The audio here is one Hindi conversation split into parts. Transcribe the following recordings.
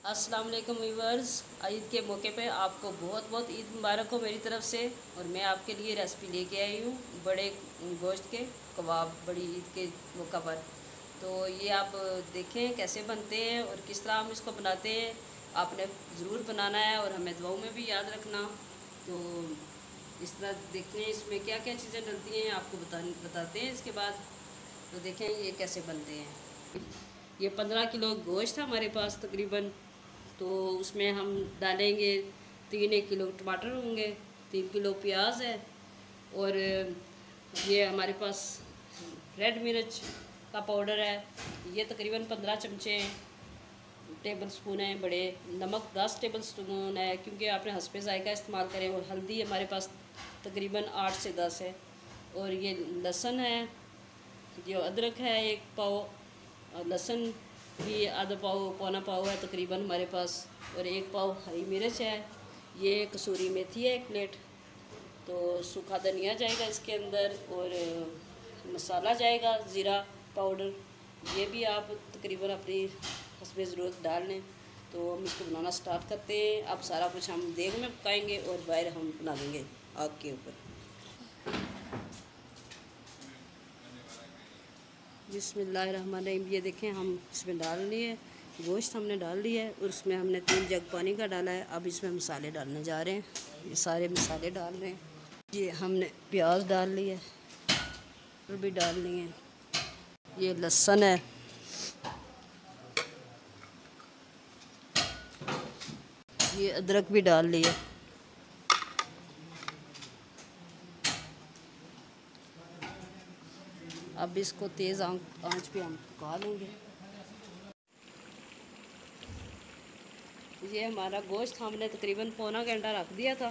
अस्सलाम वालेकुम व्यूअर्स। ईद के मौके पे आपको बहुत बहुत ईद मुबारक हो मेरी तरफ से। और मैं आपके लिए रेसिपी लेके आई हूँ बड़े गोश्त के कबाब बड़ी ईद के मौका पर। तो ये आप देखें कैसे बनते हैं और किस तरह हम इसको बनाते हैं। आपने ज़रूर बनाना है और हमें दुआओं में भी याद रखना। तो इस तरह देखते हैं इसमें क्या क्या चीज़ें डलती हैं, आपको बताते हैं इसके बाद। तो देखें ये कैसे बनते हैं। ये 15 किलो गोश्त है हमारे पास तकरीबन। तो उसमें हम डालेंगे 1 किलो टमाटर होंगे, 3 किलो प्याज है, और ये हमारे पास रेड मिर्च का पाउडर है, ये तकरीबन 15 चमचे टेबल स्पून है बड़े। नमक 10 टेबल स्पून है, क्योंकि आपने हस्बे जायका इस्तेमाल करें। और हल्दी हमारे पास तकरीबन 8 से 10 है। और ये लहसुन है, जो अदरक है 1 पाव, लहसुन भी आधा पाव पौना पाव है तकरीबन हमारे पास। और 1 पाव हरी मिर्च है। ये कसूरी मेथी है 1 प्लेट। तो सूखा धनिया जाएगा इसके अंदर, और मसाला जाएगा ज़ीरा पाउडर। ये भी आप तकरीबन अपनी हस्बे ज़रूरत डाल लें। तो हम इसको बनाना स्टार्ट करते हैं। अब सारा कुछ हम देग में पकाएंगे और बाहर हम बना देंगे आग के ऊपर। बिस्मिल्लाहिर्रहमानिर्रहीम। ये देखें हम इसमें डाल लिए, गोश्त हमने डाल लिया है और उसमें हमने 3 जग पानी का डाला है। अब इसमें मसाले डालने जा रहे हैं, ये सारे मसाले डाल रहे हैं। ये हमने प्याज डाल लिया और भी डाल लिए हैं। ये लहसुन है, ये अदरक भी डाल लिया। अब इसको तेज़ आंच पे हम पका लेंगे। ये हमारा गोश्त हमने तकरीबन पौना घंटा रख दिया था।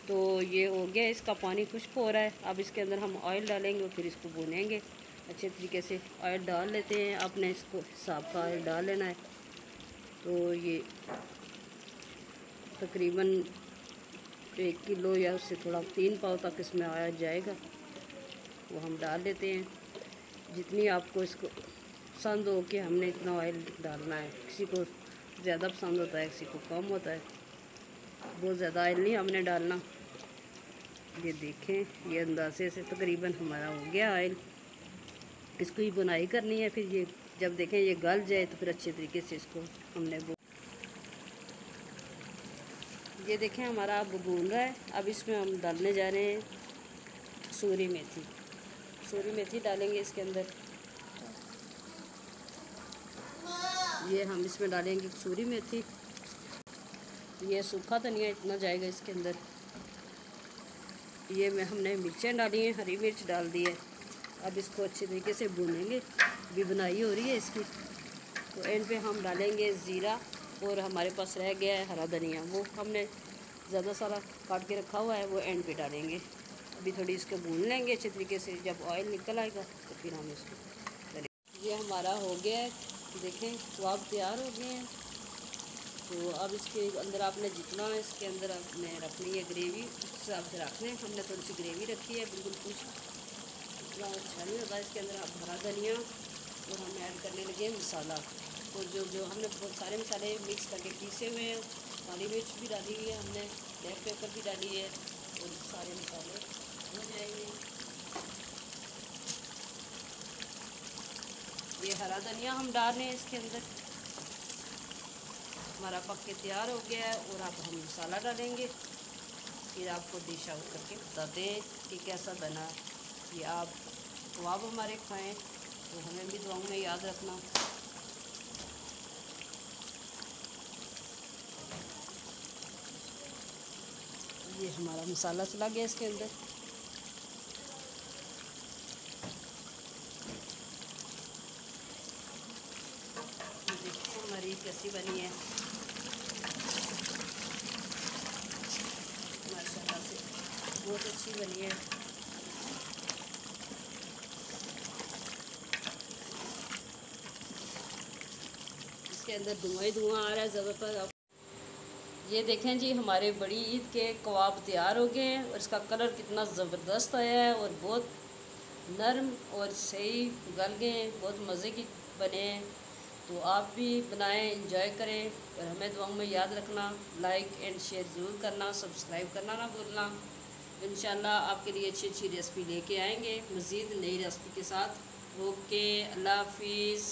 तो ये हो गया, इसका पानी खुश्क हो रहा है। अब इसके अंदर हम ऑयल डालेंगे और फिर इसको भूनेंगे अच्छे तरीके से। ऑयल डाल लेते हैं, आपने इसको हिसाब का ऑयल डाल लेना है। तो ये तकरीबन 1 किलो या उससे थोड़ा 3 पाव तक इसमें आया जाएगा, वो हम डाल लेते हैं। जितनी आपको इसको पसंद हो कि हमने इतना ऑयल डालना है। किसी को ज़्यादा पसंद होता है, किसी को कम होता है। बहुत ज़्यादा ऑयल नहीं हमने डालना। ये देखें, ये अंदाजे से तकरीबन हमारा हो गया ऑयल। इसको ही बुनाई करनी है। फिर ये जब देखें ये गल जाए तो फिर अच्छे तरीके से इसको हमने ये देखें हमारा अब भून रहा है। अब इसमें हम डालने जा रहे हैं कसूरी मेथी। कसूरी मेथी डालेंगे इसके अंदर। ये हम इसमें डालेंगे कसूरी मेथी। ये सूखा धनिया इतना जाएगा इसके अंदर। ये में हमने मिर्चें डाली हैं, हरी मिर्च डाल दी है। अब इसको अच्छे तरीके से भूनेंगे, भी बुनाई हो रही है इसकी। तो एंड पे हम डालेंगे ज़ीरा, और हमारे पास रह गया है हरा धनिया, वो हमने ज़्यादा सारा काट के रखा हुआ है, वो एंड पे डालेंगे। अभी थोड़ी इसको भून लेंगे अच्छे तरीके से। जब ऑयल निकल आएगा तो फिर हम इसको करेंगे। ये हमारा हो गया है, देखें कबाब तैयार हो गए हैं। तो अब इसके अंदर आपने जितना इसके अंदर आपने रखनी है ग्रेवी, उस हिसाब से रखने। हमने थोड़ी सी ग्रेवी रखी है, बिल्कुल कुछ इतना अच्छा नहीं होता। इसके अंदर आप हरा धनिया और हम ऐड करने लगे मसाला। और जो हमने बहुत सारे मसाले मिक्स करके पीसे हुए हैं। काली मिर्च भी डाली हुई है हमने, ब्लैक पेपर भी डाली है, और सारे मसाले हो जाएंगे। ये हरा धनिया हम डाल रहे हैं इसके अंदर। हमारा पक के तैयार हो गया है। और अब हम मसाला डालेंगे, फिर आपको डिश आउट करके बताते हैं कि कैसा बना। ये आप कबाब हमारे खाएं तो हमें भी दुआओं में याद रखना। ये हमारा मसाला चला गया इसके अंदर। देखिए हमारी कैसी बनी है, माशाल्लाह से बहुत अच्छी बनी है। इसके अंदर धुआं ही धुआं आ रहा है ज़्यादातर। ये देखें जी, हमारे बड़ी ईद के कबाब तैयार हो गए हैं। और इसका कलर कितना ज़बरदस्त आया है, और बहुत नरम और सही गल गए हैं, बहुत मज़े की बने हैं। तो आप भी बनाएं, इंजॉय करें और हमें दुआओं में याद रखना। लाइक एंड शेयर ज़रूर करना, सब्सक्राइब करना ना भूलना। इंशाल्लाह आपके लिए अच्छी अच्छी रेसिपी लेके आएंगे मज़ीद नई रेसिपी के साथ। ओके, अल्लाह हाफिज़।